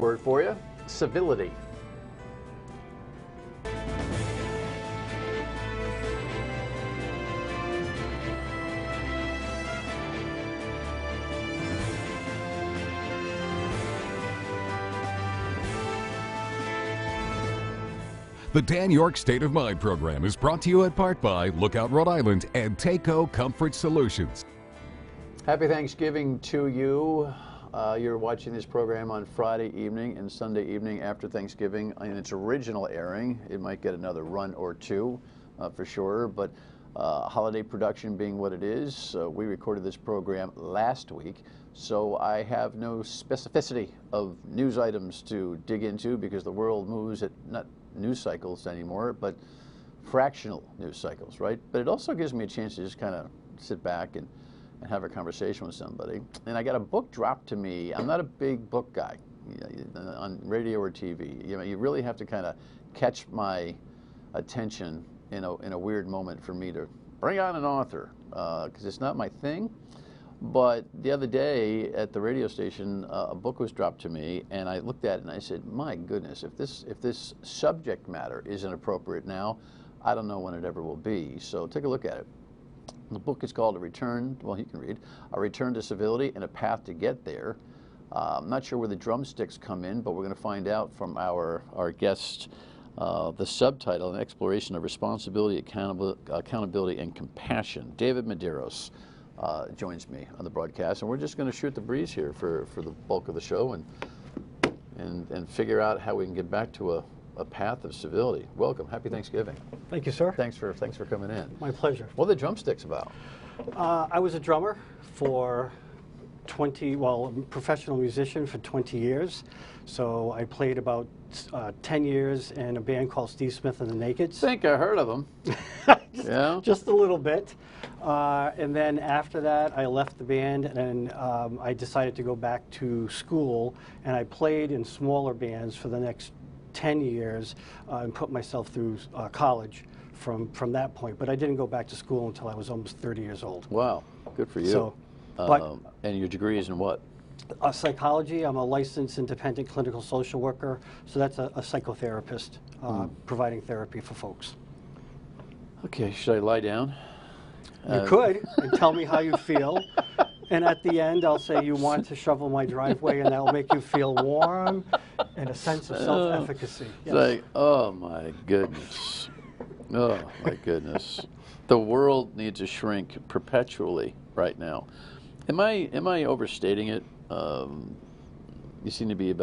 word for you, civility. The Dan York State of Mind program is brought to you in part by Lookout Rhode Island and Taco Comfort Solutions. Happy Thanksgiving to you. You're watching this program on Friday evening and Sunday evening after Thanksgiving in its original airing. It might get another run or two for sure, but holiday production being what it is, we recorded this program last week, so I have no specificity of news items to dig into because the world moves at not news cycles anymore, but fractional news cycles, right? But it also gives me a chance to just kind of sit back and have a conversation with somebody. And I got a book dropped to me. I'm not a big book guy on radio or TV. You know, you really have to kind of catch my attention in a weird moment for me to bring on an author, because it's not my thing. But the other day at the radio station, a book was dropped to me, and I looked at it and I said, my goodness, if this subject matter isn't appropriate now, I don't know when it ever will be. So take a look at it. The book is called A Return, well, you can read, A Return to Civility and a Path to Get There. I'm not sure where the drumsticks come in, but we're going to find out from our guest. The subtitle, An Exploration of Responsibility, Accountability, and Compassion. David Medeiros joins me on the broadcast, and we're just going to shoot the breeze here for the bulk of the show and figure out how we can get back to a path of civility. Welcome. Happy Thanksgiving. Thank you, sir. Thanks for coming in. My pleasure. What are the drumsticks about? I was a drummer for a professional musician for 20 years. So I played about 10 years in a band called Steve Smith and the Nakeds. I think I heard of them. Yeah. Just a little bit. And then after that, I left the band and I decided to go back to school. And I played in smaller bands for the next 10 years and put myself through college from that point. But I didn't go back to school until I was almost 30 years old. Wow. Good for you. So, and your degree is in what? Psychology. I'm a licensed independent clinical social worker, so that's a psychotherapist providing therapy for folks. Okay, should I lie down? You could, and tell me how you feel. And at the end, I'll say, you want to shovel my driveway, and that'll make you feel warm and a sense of self-efficacy. Yes. It's like, oh my goodness. Oh my goodness. The world needs to shrink perpetually right now. Am I overstating it? You seem to be a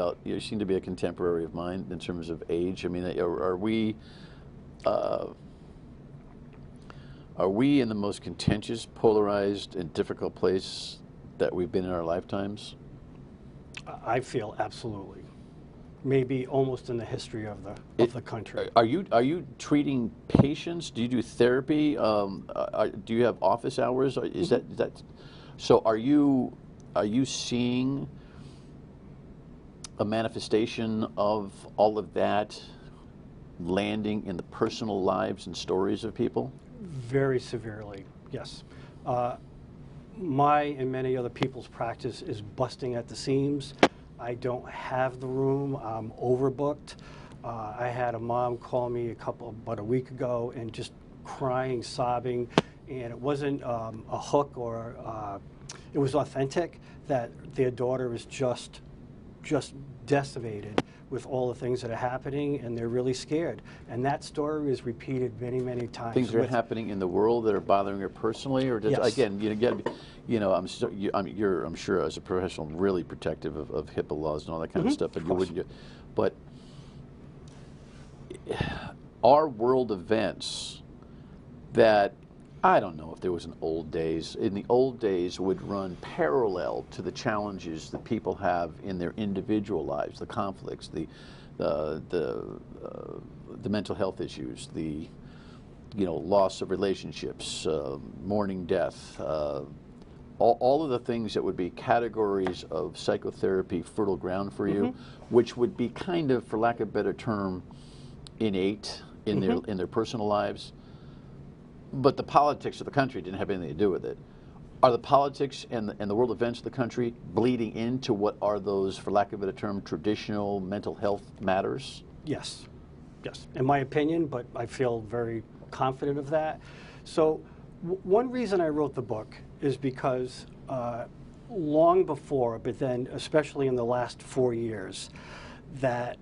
contemporary of mine in terms of age. I mean, are we in the most contentious, polarized, and difficult place that we've been in our lifetimes? I feel absolutely. Maybe almost in the history of the country. Are you treating patients? Do you do therapy? Do you have office hours? Is that so? Are you seeing a manifestation of all of that landing in the personal lives and stories of people? Very severely, yes. My and many other people's practice is busting at the seams. I don't have the room. I'm overbooked. I had a mom call me about a week ago and just crying, sobbing, and it wasn't a hook or it was authentic that their daughter is just decimated with all the things that are happening, and they're really scared. And that story is repeated many, many times. Things are happening in the world that are bothering her personally, or just, yes. Again, I'm sure as a professional really protective of HIPAA laws and all that kind of stuff, but you wouldn't. But are world events that, I don't know if there was in the old days would run parallel to the challenges that people have in their individual lives, the conflicts, the mental health issues, the loss of relationships, mourning death, all of the things that would be categories of psychotherapy fertile ground for you, which would be kind of, for lack of a better term, innate in their personal lives. But the politics of the country didn't have anything to do with it. Are the politics and the world events of the country bleeding into what are those, for lack of a better term, traditional mental health matters? Yes, yes, in my opinion, but I feel very confident of that. So one reason I wrote the book is because long before, but then especially in the last 4 years, that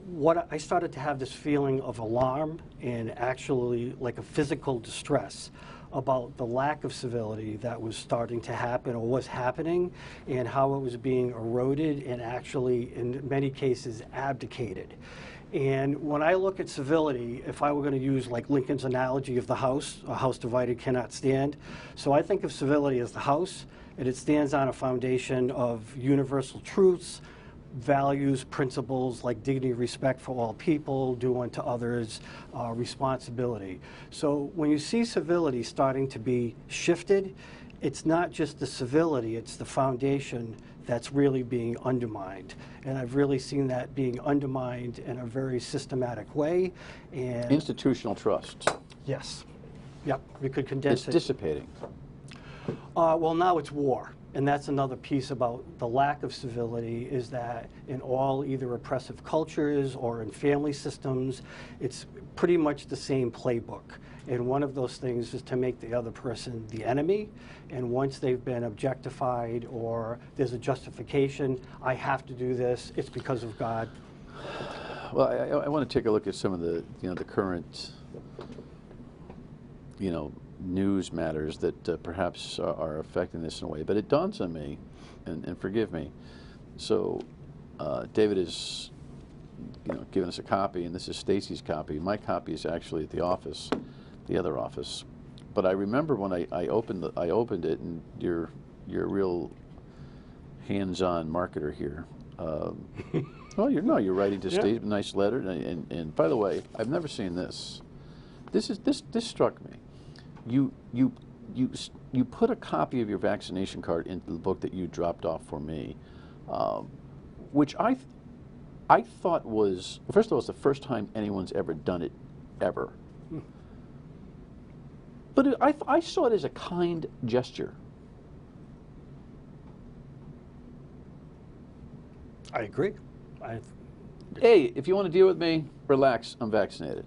what I started to have this feeling of alarm and actually like a physical distress about the lack of civility that was starting to happen or was happening, and how it was being eroded and actually in many cases abdicated. And when I look at civility, if I were going to use like Lincoln's analogy of the house, a house divided cannot stand. So I think of civility as the house, and it stands on a foundation of universal truths, values, principles like dignity, respect for all people, do unto others, responsibility. So when you see civility starting to be shifted, it's not just the civility, it's the foundation that's really being undermined. And I've really seen that being undermined in a very systematic way. And Institutional trust. yes, yep, we could condense It's it. dissipating. Well, now it's war. And that's another piece about the lack of civility, is that in all either oppressive cultures or in family systems, it's pretty much the same playbook. And one of those things is to make the other person the enemy. And once they've been objectified or there's a justification, I have to do this, it's because of God. Well, I want to take a look at some of the, the current, news matters that perhaps are affecting this in a way. But it dawns on me, and forgive me. So, David is, giving us a copy, and this is Stacy's copy. My copy is actually at the office, the other office. But I remember when I opened it, and you're a real hands-on marketer here. Well, you're writing to Steve, a nice letter, and by the way, I've never seen this. This struck me. You put a copy of your vaccination card into the book that you dropped off for me, which I thought was, first of all, it's the first time anyone's ever done it, ever. But I saw it as a kind gesture. I agree. Hey, if you want to deal with me, relax, I'm vaccinated.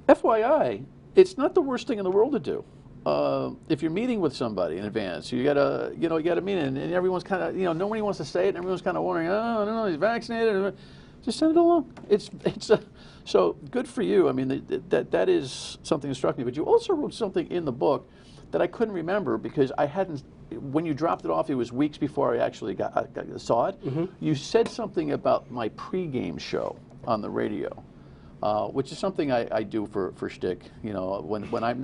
FYI, it's not the worst thing in the world to do. If you're meeting with somebody in advance, you gotta meet, and everyone's kind of, nobody wants to say it, and everyone's kind of wondering, oh, I don't know, he's vaccinated. Just send it along. So good for you. I mean, that is something that struck me. But you also wrote something in the book that I couldn't remember because I hadn't. When you dropped it off, it was weeks before I actually saw it. You said something about my pregame show on the radio, which is something I do for shtick. When I'm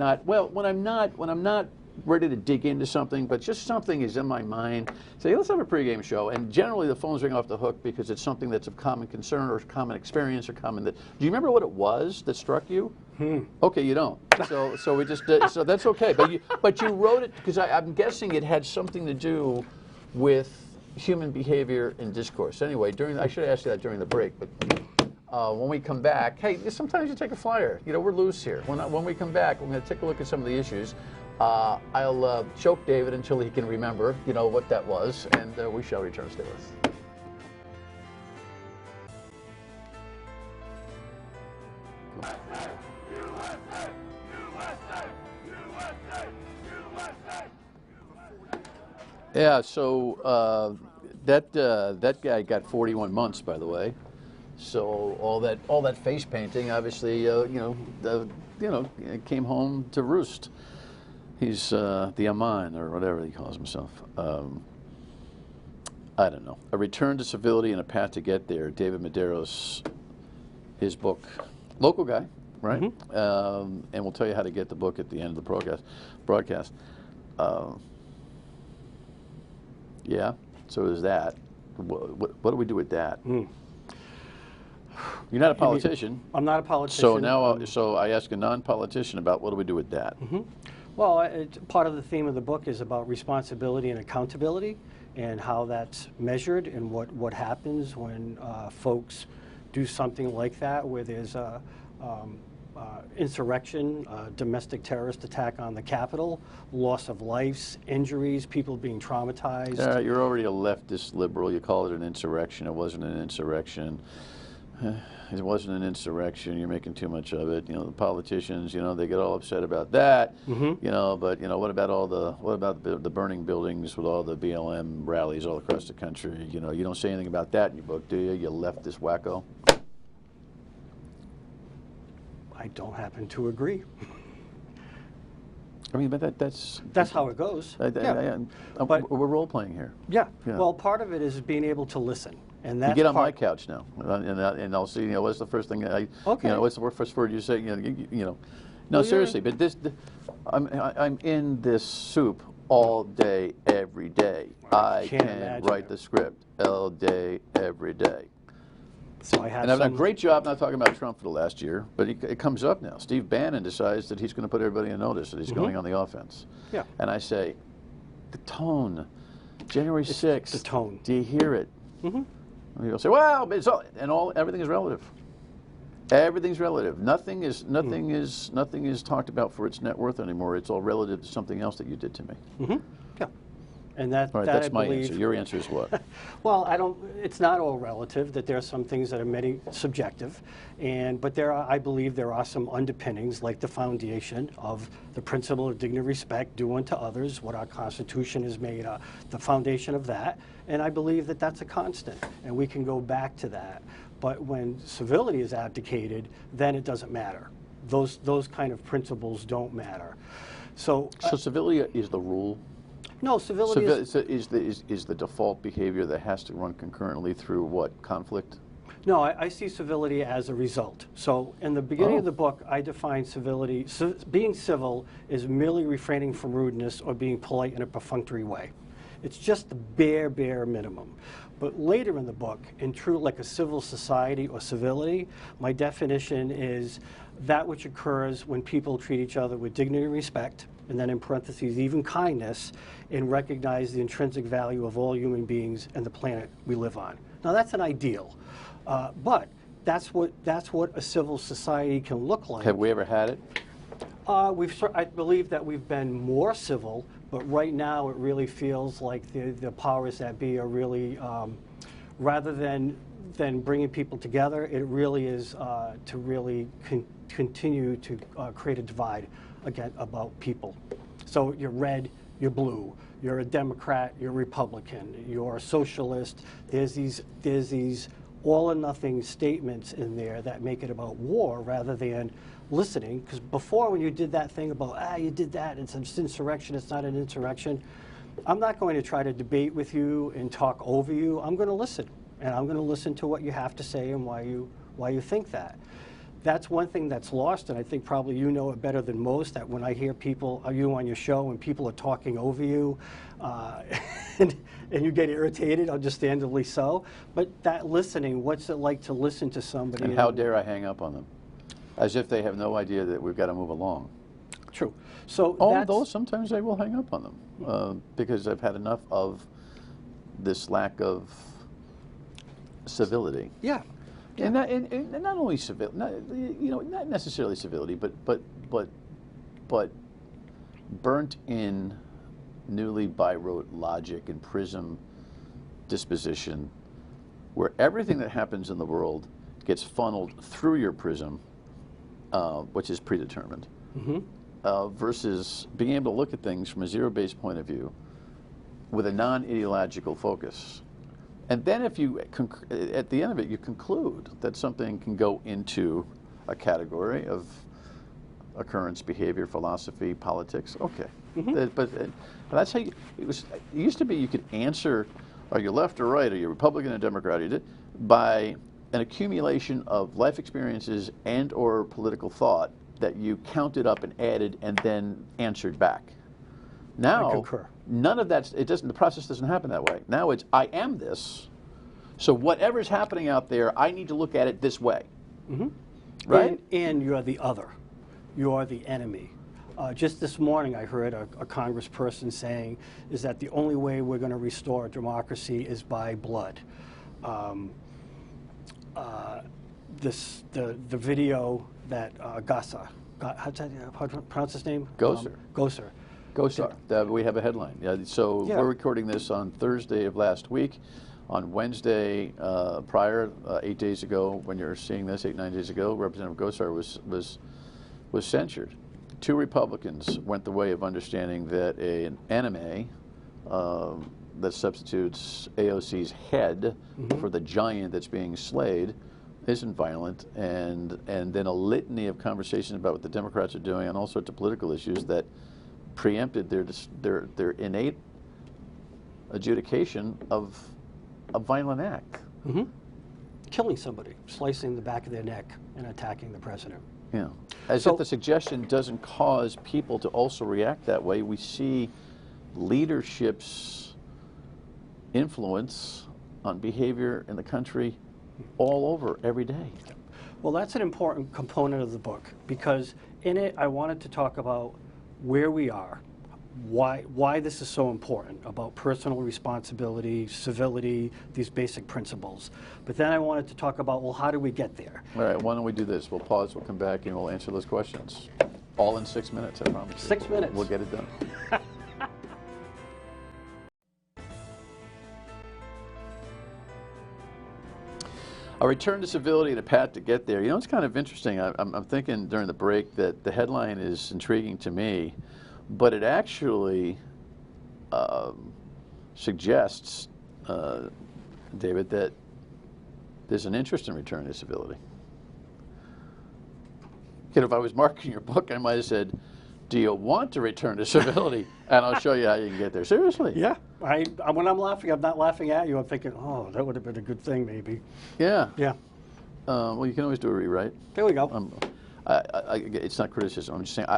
not ready to dig into something, but just something is in my mind. Say, let's have a pregame show, and generally the phones ring off the hook because it's something that's of common concern or common experience or common. Do you remember what it was that struck you? Okay, you don't. So we just so that's okay. But you wrote it because I'm guessing it had something to do with human behavior and discourse. Anyway, I should have asked you that during the break, but when we come back, hey, sometimes you take a flyer. We're loose here. When we come back, we're going to take a look at some of the issues. I'll choke David until he can remember, what that was, and we shall return. Stay with us. Yeah, so that guy got 41 months, by the way. So all that face painting, obviously, came home to roost. He's the Aman, or whatever he calls himself. I don't know. A Return to Civility and a Path to Get There. David Medeiros, his book. Local guy, right? And we'll tell you how to get the book at the end of the broadcast. Yeah, so there's that. What do we do with that? You're not a politician. I'm not a politician. So now, so I ask a non-politician about what do we do with that? Well, part of the theme of the book is about responsibility and accountability and how that's measured and what happens when folks do something like that, where there's a insurrection, domestic terrorist attack on the Capitol, loss of lives, injuries, people being traumatized. You're already a leftist liberal. You call it an insurrection. It wasn't an insurrection. It wasn't an insurrection. You're making too much of it. You know, the politicians, you know, they get all upset about that. You know, but you know, what about the burning buildings with all the BLM rallies all across the country? You know, you don't say anything about that in your book, do you? You leftist wacko. I don't happen to agree. I mean, but that's how it goes. But we're role playing here. Yeah. Well, part of it is being able to listen, and that's you get on my couch now, and I'll see. You know, what's the first thing you know, what's the first word you say? You know. No, well, seriously. But I'm in this soup all day, every day. I can write the script all day, every day. So I have and I've done a great job not talking about Trump for the last year, but it comes up now. Steve Bannon decides that he's going to put everybody on notice that he's going on the offense. Yeah. And I say, the tone, January 6th. The tone. Do you hear it? And people say, well, it's all, everything is relative. Everything's relative. Nothing is talked about for its net worth anymore. It's all relative to something else that you did to me. Yeah. And that, all right, that's my answer. Your answer is what? Well, it's not all relative, that there are some things that are many subjective, but I believe there are some underpinnings, like the foundation of the principle of dignity, respect, do unto others, what our Constitution is made the foundation of that, and I believe that that's a constant, and we can go back to that. But when civility is abdicated, then it doesn't matter. Those kind of principles don't matter. So civility is the rule? No, civility is the default behavior that has to run concurrently through what, conflict? No, I see civility as a result. So in the beginning of the book, I define civility. Being civil is merely refraining from rudeness or being polite in a perfunctory way. It's just the bare minimum. But later in the book, in true like a civil society or civility, my definition is that which occurs when people treat each other with dignity and respect, and then in parentheses, even kindness, and recognize the intrinsic value of all human beings and the planet we live on. Now that's an ideal, but that's what a civil society can look like. Have we ever had it? I believe that we've been more civil, but right now it really feels like the powers that be are really, rather than bringing people together, it really is to really continue to create a divide again about people. So you're red, you're blue, you're a Democrat, you're Republican, you're a socialist. There's these all or nothing statements in there that make it about war rather than listening. Because before, when you did that thing about, you did that, it's an insurrection, it's not an insurrection, I'm not going to try to debate with you and talk over you. I'm going to listen, and I'm going to listen to what you have to say and why you think that. That's one thing that's lost, and I think probably you know it better than most, that when I hear you on your show and people are talking over you and you get irritated, understandably so, but that listening, what's it like to listen to somebody? And how dare I hang up on them? As if they have no idea that we've got to move along. True. So although sometimes I will hang up on them because I've had enough of this lack of civility. Yeah. And not only civility, not necessarily civility, but burnt in, newly by rote logic and prism disposition, where everything that happens in the world gets funneled through your prism, which is predetermined, versus being able to look at things from a zero-based point of view with a non-ideological focus. And then if you, at the end of it, you conclude that something can go into a category of occurrence, behavior, philosophy, politics, okay. But that's how it used to be you could answer, are you left or right, are you Republican or Democrat, by an accumulation of life experiences and or political thought that you counted up and added and then answered back. Now, I concur. None of that, the process doesn't happen that way. Now it's, I am this, so whatever's happening out there, I need to look at it this way. Right? And you're the other. You're the enemy. Just this morning I heard a congressperson saying is that the only way we're going to restore democracy is by blood. the video that Gasa, how do you pronounce his name? Gosar. Gosar. Gosar. We have a headline. Yeah, so Yeah. we're recording this on Thursday of last week. On Wednesday prior, 8 days ago, when you're seeing this, 9 days ago, Representative Gosar was censured. 2 Republicans went the way of understanding that an anime that substitutes AOC's head for the giant that's being slayed isn't violent, and then a litany of conversations about what the Democrats are doing on all sorts of political issues that preempted their innate adjudication of a violent act. Killing somebody, slicing the back of their neck, and attacking the president. Yeah. As if the suggestion doesn't cause people to also react that way. We see leadership's influence on behavior in the country all over every day. Well, that's an important component of the book, because in it I wanted to talk about where we are, why this is so important, about personal responsibility, civility, these basic principles. But then I wanted to talk about, well, how do we get there? All right, why don't we do this? We'll pause, we'll come back, and we'll answer those questions. All in 6 minutes, I promise. 6 minutes. We'll get it done. A return to civility and a path to get there. You know, it's kind of interesting. I'm thinking during the break that the headline is intriguing to me, but it actually suggests, David, that there's an interest in return to civility. You know, if I was marketing your book, I might have said, do you want to return to civility? And I'll show you how you can get there. Seriously. Yeah. When I'm laughing, I'm not laughing at you. I'm thinking, oh, that would have been a good thing, maybe. Yeah. Yeah. Well, you can always do a rewrite. There we go. It's not criticism. I'm just saying,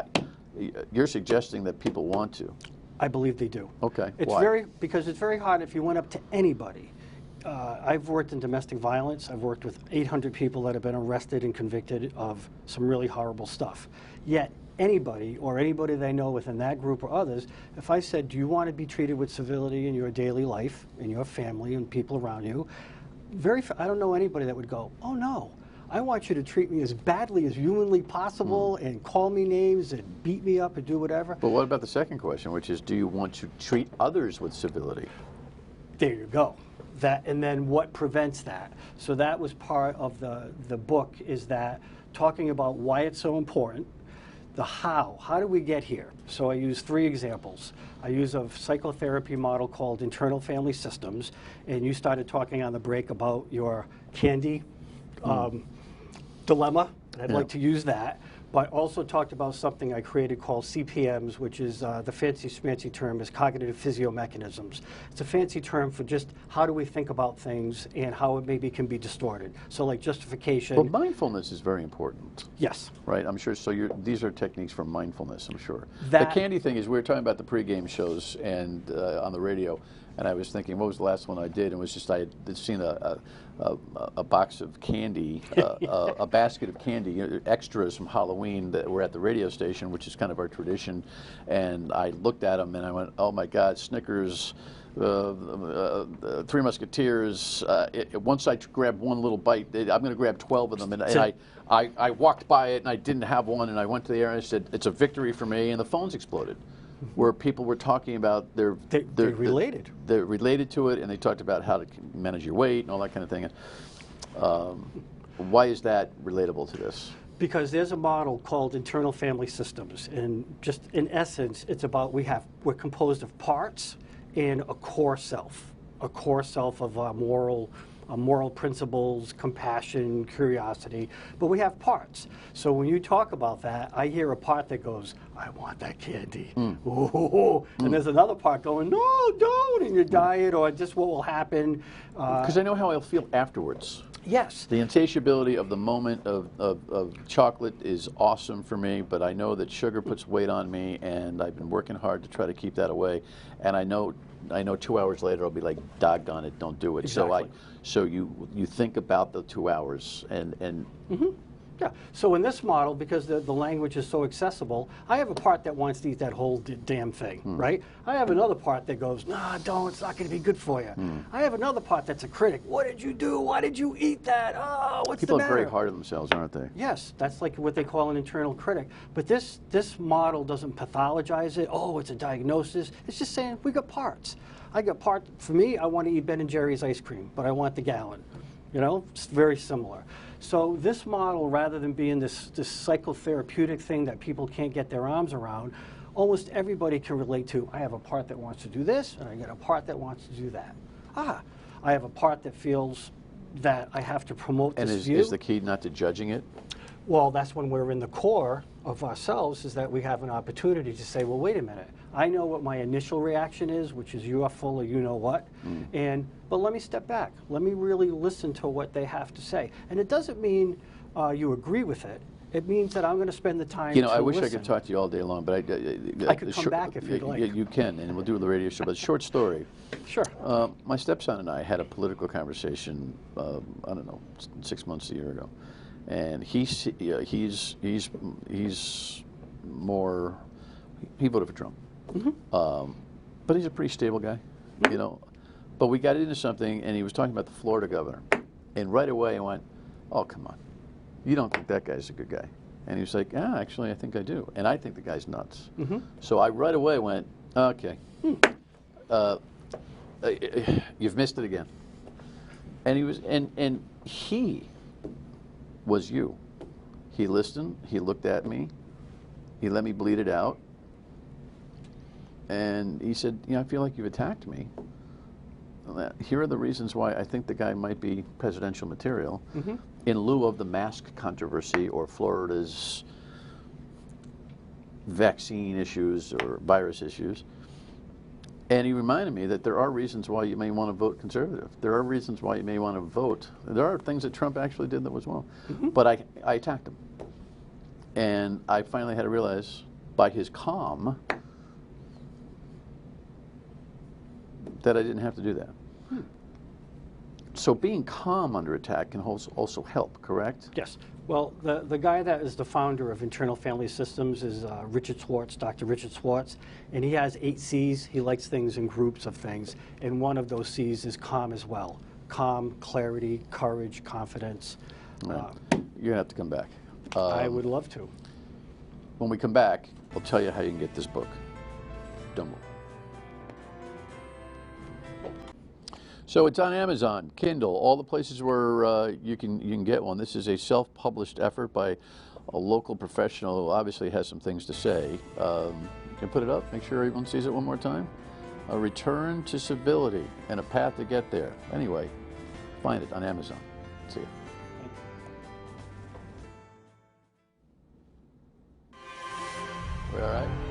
you're suggesting that people want to. I believe they do. Okay. It's Why? Because it's very hard if you went up to anybody. I've worked in domestic violence. I've worked with 800 people that have been arrested and convicted of some really horrible stuff. Yet anybody they know within that group or others, if I said, do you want to be treated with civility in your daily life, in your family and people around you, I don't know anybody that would go, oh no, I want you to treat me as badly as humanly possible and call me names and beat me up and do whatever. But what about the second question, which is, do you want to treat others with civility? There you go. And then what prevents that? So that was part of the book, is that talking about why it's so important, the how do we get here? So I use 3 examples. I use a psychotherapy model called internal family systems, and you started talking on the break about your candy dilemma, and I'd like to use that, but also talked about something I created called CPMs, which is the fancy schmancy term is cognitive physiomechanisms. It's a fancy term for just how do we think about things and how it maybe can be distorted. So like justification. Well, mindfulness is very important. Yes. Right, I'm sure. So these are techniques for mindfulness, I'm sure. The candy thing is, we were talking about the pregame shows and on the radio, and I was thinking, what was the last one I did? And it was just I had seen a box of candy, a basket of candy, extras from Halloween that were at the radio station, which is kind of our tradition. And I looked at them and I went, oh my God, Snickers, Three Musketeers. Once I grabbed one little bite, I'm going to grab 12 of them. And I walked by it and I didn't have one, and I went to the air and I said, it's a victory for me, and the phones exploded. Where people were talking about they're related. They're related to it, and they talked about how to manage your weight and all that kind of thing. Why is that relatable to this? Because there's a model called internal family systems, and just in essence, it's about we're composed of parts and a core self of moral principles, compassion, curiosity, but we have parts. So when you talk about that, I hear a part that goes, I want that candy. Ooh. And there's another part going, no, don't, in your diet, or just what will happen. Because I know how I'll feel afterwards. Yes. The insatiability of the moment of chocolate is awesome for me, but I know that sugar puts weight on me, and I've been working hard to try to keep that away. And I know 2 hours later I'll be like, doggone it, don't do it. Exactly. So you think about the 2 hours, and Yeah, so in this model, because the language is so accessible, I have a part that wants to eat that whole damn thing, right? I have another part that goes, nah, don't, it's not going to be good for you. I have another part that's a critic. What did you do? Why did you eat that? Oh, what's People the are matter? very hard on themselves, aren't they? Yes, that's like what they call an internal critic. But this model doesn't pathologize it. Oh, it's a diagnosis. It's just saying we got parts. I got part. For me, I want to eat Ben and Jerry's ice cream, but I want the gallon. You know, it's very similar. So this model, rather than being this psychotherapeutic thing that people can't get their arms around, almost everybody can relate to. I have a part that wants to do this, and I got a part that wants to do that. Ah, I have a part that feels that I have to promote this view. And is the key not to judging it? Well, that's when we're in the core of ourselves, is that we have an opportunity to say, well, wait a minute. I know what my initial reaction is, which is you are full of you know what, but let me step back. Let me really listen to what they have to say. And it doesn't mean you agree with it. It means that I'm going to spend the time to I wish listen. I could talk to you all day long, but I could come back if you'd like. You can, and we'll do the radio show. But short story. Sure. My stepson and I had a political conversation, I don't know, 6 months, a year ago. And he's more, he voted for Trump. But he's a pretty stable guy, you know. But we got into something, and he was talking about the Florida governor. And right away I went, oh, come on. You don't think that guy's a good guy. And he was like, actually, I think I do. And I think the guy's nuts. So I right away went, okay, you've missed it again. And he was you. He listened, he looked at me, he let me bleed it out. And he said, I feel like you've attacked me. Here are the reasons why I think the guy might be presidential material, in lieu of the mask controversy or Florida's vaccine issues or virus issues. And he reminded me that there are reasons why you may want to vote conservative. There are reasons why you may want to vote. There are things that Trump actually did that was wrong. But I attacked him. And I finally had to realize, by his calm, that I didn't have to do that. So being calm under attack can also help, correct? Yes. Well, the guy that is the founder of Internal Family Systems is Richard Schwartz, Dr. Richard Schwartz, and he has 8 C's. He likes things in groups of things, and one of those C's is calm as well. Calm, clarity, courage, confidence. Right. You're going to have to come back. I would love to. When we come back, I'll tell you how you can get this book. Don't move. So it's on Amazon, Kindle, all the places where you can get one. This is a self-published effort by a local professional who obviously has some things to say. You can put it up, make sure everyone sees it one more time. A return to civility and a path to get there. Anyway, find it on Amazon. See you. We all right?